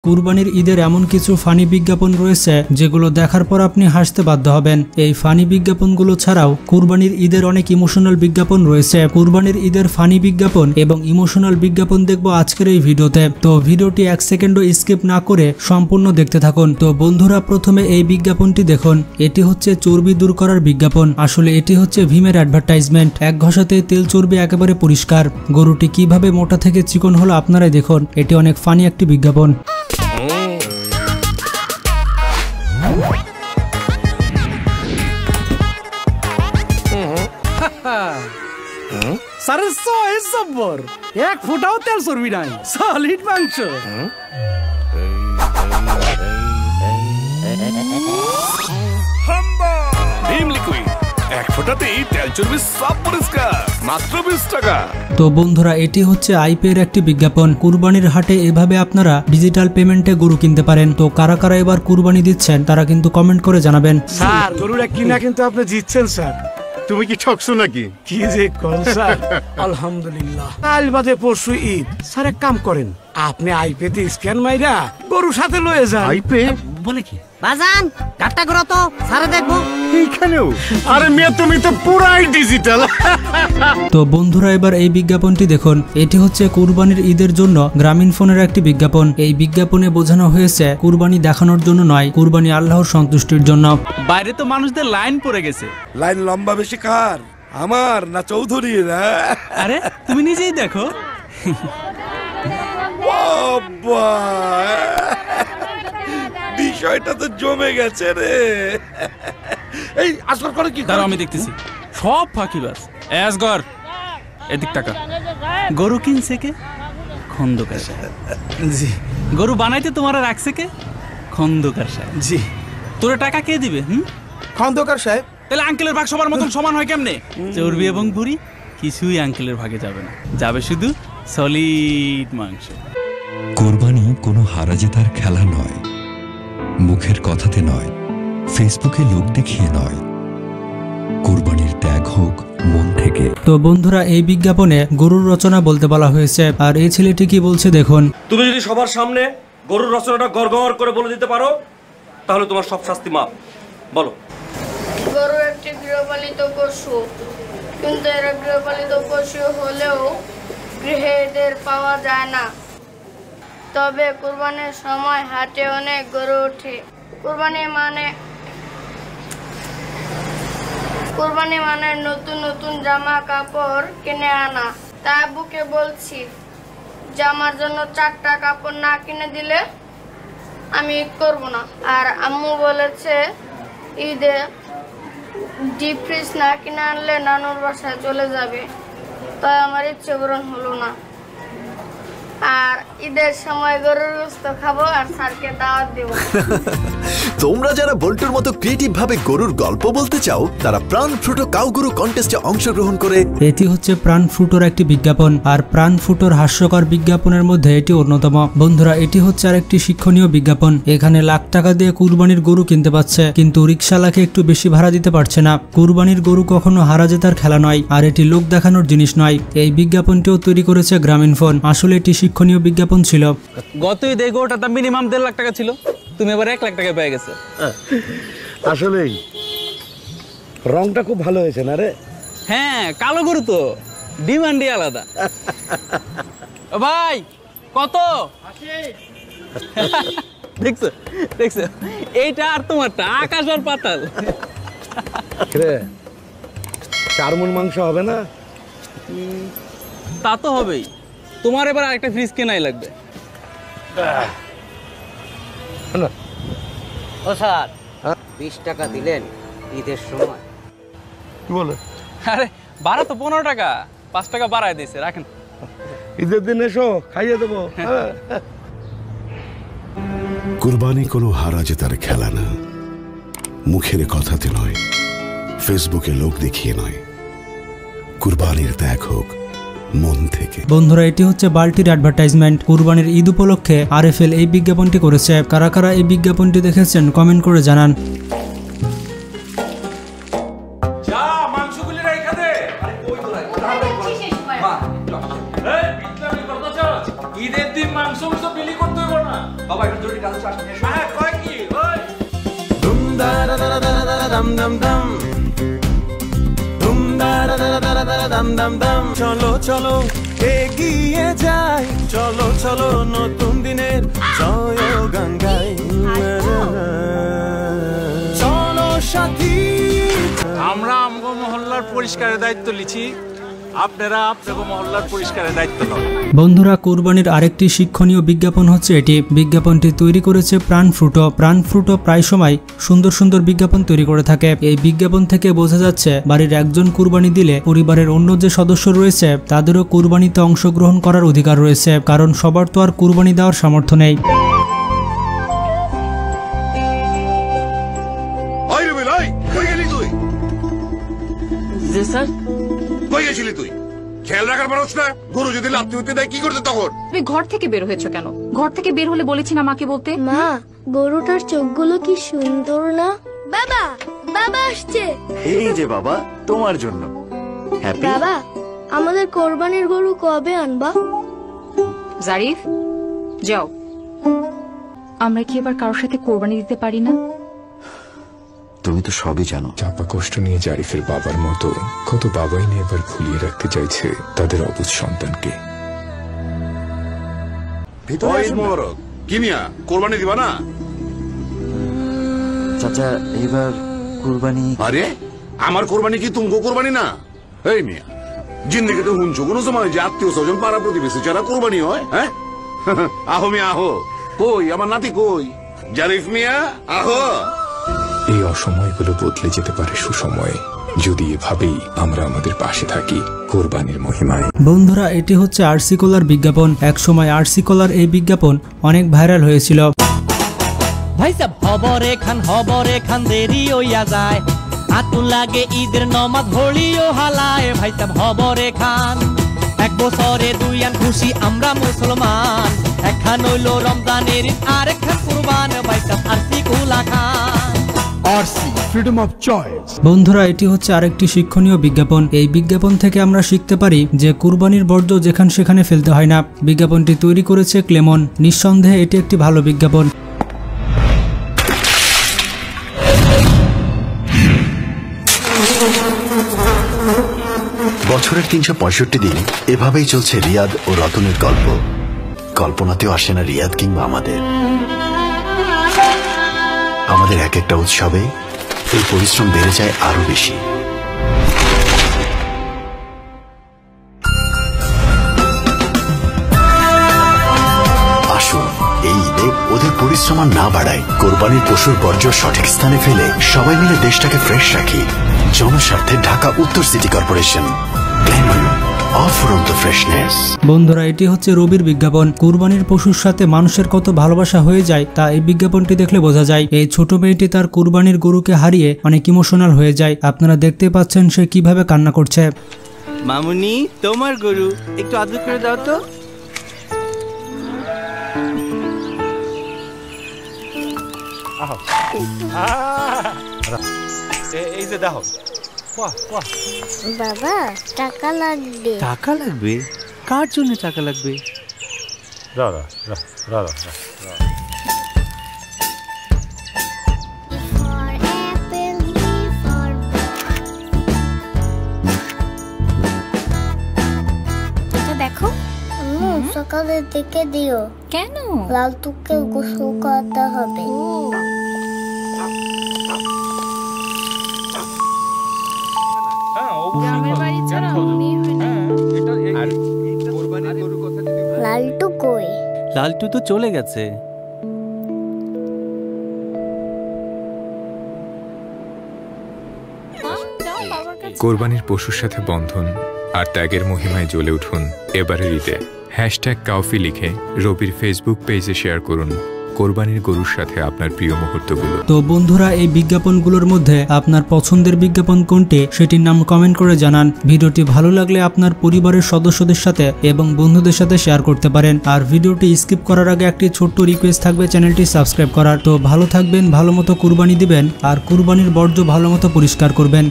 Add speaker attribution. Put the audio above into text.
Speaker 1: কুরবানির ঈদের এমন কিছু ফানি বিজ্ঞাপন রয়েছে যেগুলো দেখার পর আপনি হাসতে বাধ্য হবেন। এই ফানি বিজ্ঞাপনগুলো ছাড়াও কুরবানির ঈদের অনেক ইমোশনাল বিজ্ঞাপন রয়েছে। কুরবানির ঈদের ফানি বিজ্ঞাপন এবং ইমোশনাল বিজ্ঞাপন দেখব আজকের এই ভিডিওতে। তো ভিডিওটি 1 সেকেন্ডও স্কিপ না করে সম্পূর্ণ দেখতে থাকুন। তো বন্ধুরা, প্রথমে এই বিজ্ঞাপনটি দেখুন। এটি হচ্ছে চর্বি দূর করার বিজ্ঞাপন। আসলে এটি হচ্ছে ভীমের অ্যাডভার্টাইজমেন্ট। এক ঘষাতে তেল চর্বি একেবারে পরিষ্কার। গরুটি কিভাবে মোটা থেকে চিকন হলো আপনারাই দেখুন। এটি অনেক ফানি একটি বিজ্ঞাপন।
Speaker 2: এক ফুটাও তেল চর্বি নাই, সলিড মাংস।
Speaker 1: তো বন্ধুরা, এটি হচ্ছে আইপের একটি বিজ্ঞাপন। কুরবানির হাটে এভাবে আপনারা ডিজিটাল পেমেন্টে গরু কিনতে পারেন। তো কারা কারা এবার কুরবানি দিচ্ছেন তারা কিন্তু কমেন্ট করে জানাবেন।
Speaker 2: স্যার, গরুটা কিনা কিন্তু আপনি জিতছেন স্যার।
Speaker 3: তুমি কি ঠকছো নাকি?
Speaker 2: কি যে কোন স্যার। আলহামদুলিল্লাহ, কাল বাদে পরশু ঈদ। স্যার এক কাম করেন, আপনি আইপেতে স্ক্যান মাইরা গরু সাথে লয়ে যান।
Speaker 3: আইপে
Speaker 4: বলে কি বাজান কাটটা করো তো সারা দেখবো
Speaker 3: এইখানেও? আরে মিয়া, তুমি তো পুরাই ডিজিটাল।
Speaker 1: তো বন্ধুরা, এবার এই বিজ্ঞাপনটি দেখুন। এটি হচ্ছে কুরবানির ঈদের জন্য গ্রামীণ ফোনের একটি বিজ্ঞাপন। এই বিজ্ঞাপনে বোঝানো হয়েছে কুরবানি দেখানোর জন্য নয়, কুরবানি আল্লাহর সন্তুষ্টির জন্য।
Speaker 5: বাইরে তো মানুষদের লাইন পড়ে গেছে।
Speaker 6: লাইন লম্বা বেশি কার, আমার না চৌধুরীর?
Speaker 5: আরে তুমি নিজেই দেখো।
Speaker 6: বাবা, বিষয়টা তো জমে গেছে রে। এই আসর করে কি?
Speaker 5: দাঁড়াও, আমি দেখতেছি। সব ফাঁকিবাজ। আসগর, এদিক টাকা। গরু কিনছে কে? খন্দকার সাহেব। জি। গরু বানাইতে তোমার রাখছে কে? খন্দকার সাহেব। জি। তোর টাকা কে দিবে?
Speaker 2: খন্দকার সাহেব।
Speaker 5: তাহলে আঙ্কেলের ভাগ সবার মতন সমান হয় কেমনে? চর্বি এবং ভুঁড়ি কিছুই আঙ্কেলের ভাগে যাবে না, যাবে শুধু সলিড মাংস।
Speaker 7: কোরবানি কোনো হারা জেতার খেলা নয়, মুখের কথাতে নয়, ফেসবুকে লোক দেখিয়ে নয়। কুরবানির ত্যাগ হোক মন থেকে।
Speaker 1: তো বন্ধুরা, এই বিজ্ঞাপনে গরুর রচনা বলতে বলা হয়েছে। আর এই ছেলেটি কি বলছে দেখুন।
Speaker 8: তুমি যদি সবার সামনে গরুর রচনাটা গড়গড় করে বলে দিতে পারো, তাহলে তোমার সব শাস্তি মাপ। বলো।
Speaker 9: গরু একটি গৃহপালিত পশু, কিন্তু এরা গৃহপালিত পশু হলেও গৃহে এদের পাওয়া যায় না। তবে কুরবানির সময় হাটে অনেক গরু ওঠে। কুরবানি মানে নতুন নতুন জামা কাপড় কিনে আনা। তা আব্বুকে বলছি, জামার জন্য 4টা কাপড় না কিনে দিলে আমি ঈদ করবো না। আর আম্মু বলেছে ঈদে ডিপ ফ্রিজ না কিনে আনলে নানুর বাসায় চলে যাবে। তাই আমার ইচ্ছে পূরণ হলো না। আর ঈদের সময় গরুর গোশত খাবো আর স্যারকে দাওয়াত দেব।
Speaker 10: তোমরা যারা বল্টুর মতো ক্রিয়েটিভ ভাবে গরুর গল্প বলতে চাও, তারা প্রাণ ফ্রুটো কাউ গরু কন্টেস্টে অংশগ্রহণ করে।
Speaker 1: এটি হচ্ছে প্রাণ ফ্রুটোর একটি বিজ্ঞাপন। আর প্রাণ ফ্রুটোর হাস্যকর বিজ্ঞাপনের মধ্যে এটি অন্যতম। বন্ধুরা, এটি হচ্ছে আরেকটি শিক্ষণীয় বিজ্ঞাপন। এখানে লাখ টাকা দিয়ে কুরবানির গরু কিনতে পাচ্ছে, কিন্তু রিকশালাকে একটু বেশি ভাড়া দিতে পারছে না। কুরবানির গরু কখনো হারা জেতার খেলা নয়, আর এটি লোক দেখানোর জিনিস নয়। এই বিজ্ঞাপনটিও তৈরি করেছে গ্রামীণ ফোন। আসলে এটি শিক্ষণীয় বিজ্ঞাপন ছিল।
Speaker 5: গত ঈদে গরুটার দাম মিনিমাম 1.5 লাখ টাকা ছিল, তুমি এবার 1 লাখ টাকা পেয়ে গেছে।
Speaker 2: আসলেই রংটা খুব ভালো হয়েছে না রে?
Speaker 5: হ্যাঁ, কালো গরু তো ডিমান্ডই আলাদা। ও ভাই, কত? দেখছো দেখছো, এইটা আর তোমারটা আকাশ আর পাতাল।
Speaker 2: 4 মণ মাংস হবে না?
Speaker 5: তা তো হবেই। তোমার এবার আরেকটা ফ্রিজ কেনাই লাগবে।
Speaker 4: ও স্যার, 20 টাকা দিলেন ঈদের সময়।
Speaker 2: কি বলে?
Speaker 5: আরে ভাড়া তো 15 টাকা, 5 টাকা বাড়ায় দিয়েছে, রাখেন।
Speaker 2: ঈদের দিন এসো, খাইয়ে দেবো।
Speaker 11: কুরবানি কোনো হারা জেতার খেলা না, মুখের কথাতে নয়, ফেসবুকে লোক দেখিয়ে নয়। কুরবানির ত্যাগ হোক মন থেকে।
Speaker 1: বন্ধুরা, এটি হচ্ছে বাল্টির অ্যাডভার্টাইজমেন্ট। কুরবানির ঈদ উপলক্ষে আরএফএল এই বিজ্ঞাপনটি করেছে। কারা কারা এই বিজ্ঞাপনটি দেখেছেন কমেন্ট করে জানান।
Speaker 8: ঈদের দিন মাংস বিলি করতে হবে না বাবা।
Speaker 12: চলো চলো এগিয়ে যাই, চলো চলো নতুন দিনের জয় গান গাই, চলো সাথী।
Speaker 13: আমরা আমগো মহল্লার পরিষ্কারের দায়িত্ব লিছি, আপনারা আপনাদের মহল্লার পরিষ্কারের দায়িত্ব নেন।
Speaker 1: বন্ধুরা, কুরবানির আরেকটি শিক্ষণীয় বিজ্ঞাপন হচ্ছে এটি। বিজ্ঞাপনটি তৈরি করেছে প্রাণ ফ্রুটো। প্রাণ ফ্রুটো প্রায় সময় সুন্দর সুন্দর বিজ্ঞাপন তৈরি করে থাকে। এই বিজ্ঞাপন থেকে বোঝা যাচ্ছে বাড়ির একজন কুরবানি দিলে পরিবারের অন্য যে সদস্য রয়েছে তাদেরও কুরবানিতে অংশগ্রহণ করার অধিকার রয়েছে, কারণ সবার তো আর কুরবানি দেওয়ার সামর্থ্য নেই।
Speaker 14: তুই খেয়াল রাখার পারছ না? গরু যদি লাফতে উঠতে দেয় কি করতে তখন?
Speaker 15: তুমি ঘর থেকে বের হয়েছো কেন? ঘর থেকে বের হলে বলেছি না মাকে বলতে?
Speaker 9: মা, গরুটার চোখগুলো কি সুন্দর না? বাবা, বাবা আসছে।
Speaker 10: এই যে বাবা, তোমার জন্য।
Speaker 9: বাবা, আমাদের কোরবানির গরু কবে আনবা?
Speaker 15: জারিফ, যাও। আমরা কি এবার কারোর সাথে কোরবানি দিতে পারি না?
Speaker 16: তুমি তো সবই জানো। চাপা কষ্ট নিয়ে জারিফের বাবার মতো কত বাবাই নিয়ে এবার ভুলিয়ে রাখতে চাইছে তাদের অবুঝ সন্তানকে।
Speaker 14: কি মিয়া, কোরবানি দিবা না?
Speaker 16: চাচা, এবার কোরবানি।
Speaker 14: আরে আমার কোরবানি কি তুমগো কোরবানি না? এই মিয়া, জিন্দেগিতে হুনছো কোনো সময় যে আত্মীয় স্বজন পাড়া প্রতিবেশী ছাড়া কোরবানি হয়? হ্যাঁ, আহো মিয়া আহো। কই আমার নাতি কই? জারিফ মিয়া আহো।
Speaker 16: এই অসময়গুলো বদলে যেতে পারে সুসময়ে যদি এভাবেই আমরা আমাদের পাশে থাকি কোরবানির মহিমায়।
Speaker 1: বন্ধুরা, এটি হচ্ছে আরসি কলার বিজ্ঞাপন। একসময় আরসি কলার এই বিজ্ঞাপন অনেক ভাইরাল হয়েছিল।
Speaker 17: ভাই সাহেব, হবরে খান দেরি হইয়া যায়, আতুল লাগে ঈদের নমাজ হলিও হালায়। ভাই সাহেব, হবরে খান এক বছরে দুই আন খুশি আমরা মুসলমান, একখান হইল রমজানের ঈদ আর একখান কুরবান। ভাই সাহেব, আরসি কুলা খান।
Speaker 1: বন্ধুরা, এটি হচ্ছে আরেকটি শিক্ষণীয় বিজ্ঞাপন। এই বিজ্ঞাপন থেকে আমরা শিখতে পারি যে কুরবানির বর্জ্য যেখানে সেখানে ফেলতে হয় না। বিজ্ঞাপনটি তৈরি করেছে ক্লেমন। নিঃসন্দেহে এটি একটি ভালো বিজ্ঞাপন।
Speaker 10: বছরের 365 দিন এভাবেই চলছে রিয়াদ ও রতনের গল্প। কল্পনাতেও আসে না রিয়াদ কিংবা আমাদের এক একটা উৎসবে এই পরিশ্রম বেড়ে যায় আরো বেশি। আসুন এই ঈদে ওদের পরিশ্রম আর না বাড়ায়, কোরবানির পশুর বর্জ্য সঠিক স্থানে ফেলে সবাই মিলে দেশটাকে ফ্রেশ রাখি। জনস্বার্থে ঢাকা উত্তর সিটি কর্পোরেশন।
Speaker 1: বন্ধুরা, এটি হচ্ছে রবির বিজ্ঞাপন। কুরবানির পশুর সাথে মানুষের কত ভালোবাসা হয়ে যায় তা এই বিজ্ঞাপনটি দেখলে বোঝা যায়। এই ছোট মেয়েটি তার কুরবানির গরুকে হারিয়ে অনেক ইমোশনাল হয়ে যায়। আপনারা দেখতে পাচ্ছেন সে কিভাবে কান্না করছে।
Speaker 18: মামুনি, তোমার গরু, একটু আদর করে দাও তো।
Speaker 13: এই যে দেখো।
Speaker 9: বাবা, টাকা লাগবে।
Speaker 18: টাকা লাগবে? কার জন্য টাকা লাগবে?
Speaker 9: দেখো, সকালের দিকে দিও। কেন? লালটুকে গোসল করাতে হবে। লালটু কই?
Speaker 18: লালটু তো চলে গেছে।
Speaker 16: কোরবানির পশুর সাথে বন্ধন আর ত্যাগের মহিমায় জ্বলে উঠুন এবারের ঈদে। #কাউফি লিখে রবির ফেসবুক পেজে শেয়ার করুন কোরবানির গরুর সাথে আপনার প্রিয় মুহূর্তগুলো।
Speaker 1: তো বন্ধুরা, এই বিজ্ঞাপনগুলোর মধ্যে আপনার পছন্দের বিজ্ঞাপন কোনটি সেটির নাম কমেন্ট করে জানান। ভিডিওটি ভালো লাগলে আপনার পরিবারের সদস্যদের সাথে এবং বন্ধুদের সাথে শেয়ার করতে পারেন। আর ভিডিওটি স্কিপ করার আগে একটি ছোট্ট রিকোয়েস্ট থাকবে চ্যানেলটি সাবস্ক্রাইব করার। তো ভালো থাকবেন, ভালো মতো কুরবানি দিবেন আর কুরবানির বর্জ্য ভালো মতো পরিষ্কার করবেন।